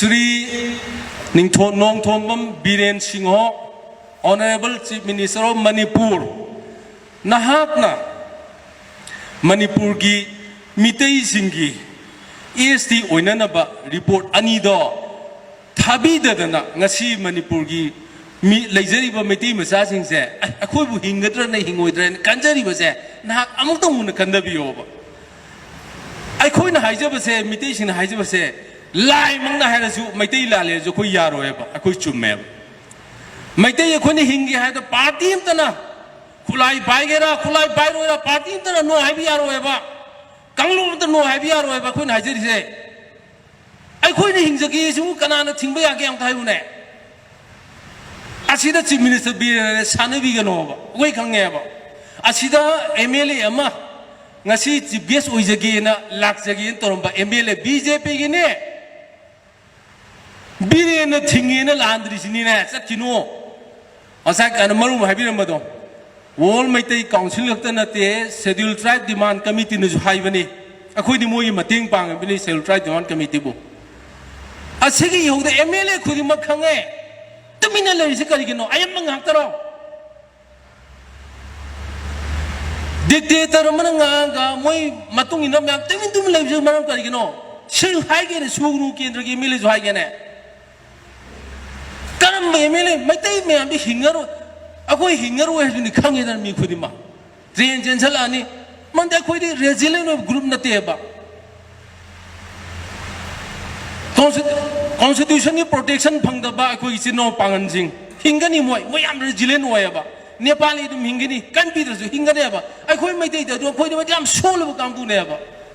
Sri Nong Thombam Biren Singho, Honorable Chief Minister of Manipur, Nahakna Manipur gi Mitei Singi, EST Oinanaba report Anido, Tabidana, Nasi Manipur gi Lazeriba Meti Massaging say, I could hingadran hingwidran, Kanjari was there, Nak Amutamuna Kandabioba. I couldn't hide say, imitation hide say, Lie Manga has you, Matela, Zokoyaro, a question map. Mataya Kuni Hingi had a party in Tana. Kulai Bagera, Kulai Bairo, a party in Tana, no Habiaro ever. Kangu the no Habiaro ever couldn't hide say. I couldn't hingzaki, you can't think by a game Taune. Asida Chief Minister be a son of Viganova, wake on ever. Asida Emily Emma, Nasi Chibias Uizagina, Lax again, Toromba, Emile, BJP Guinea. Be in a thing in a land, you know. Asak and Maru Habiramato. Wall may take council of the scheduled tribe demand committee in Haivani. According to Mating Pang, and Village Scheduled Tribe Demand Committee. A city who the MLA could Makange. The Minala is a Carigano. I am after all. Dictator Mananga, Moy Matung in Namia, taking to live in Marancarigano. Shell Hagen is who can give me his Hagen. Come, Emily, my day may be Hinger. A boy Hinger has been coming than me, Kudima. Jane Gensalani, Montaquidi, resilient of Group Nateba. Constitutional protection Pangdaba, Kuisino Panganjing. Hingani, why am resilient wherever. Nepali to Hingani, can't be the Hinganeva. I quit my data to a point where I'm sure will come to never.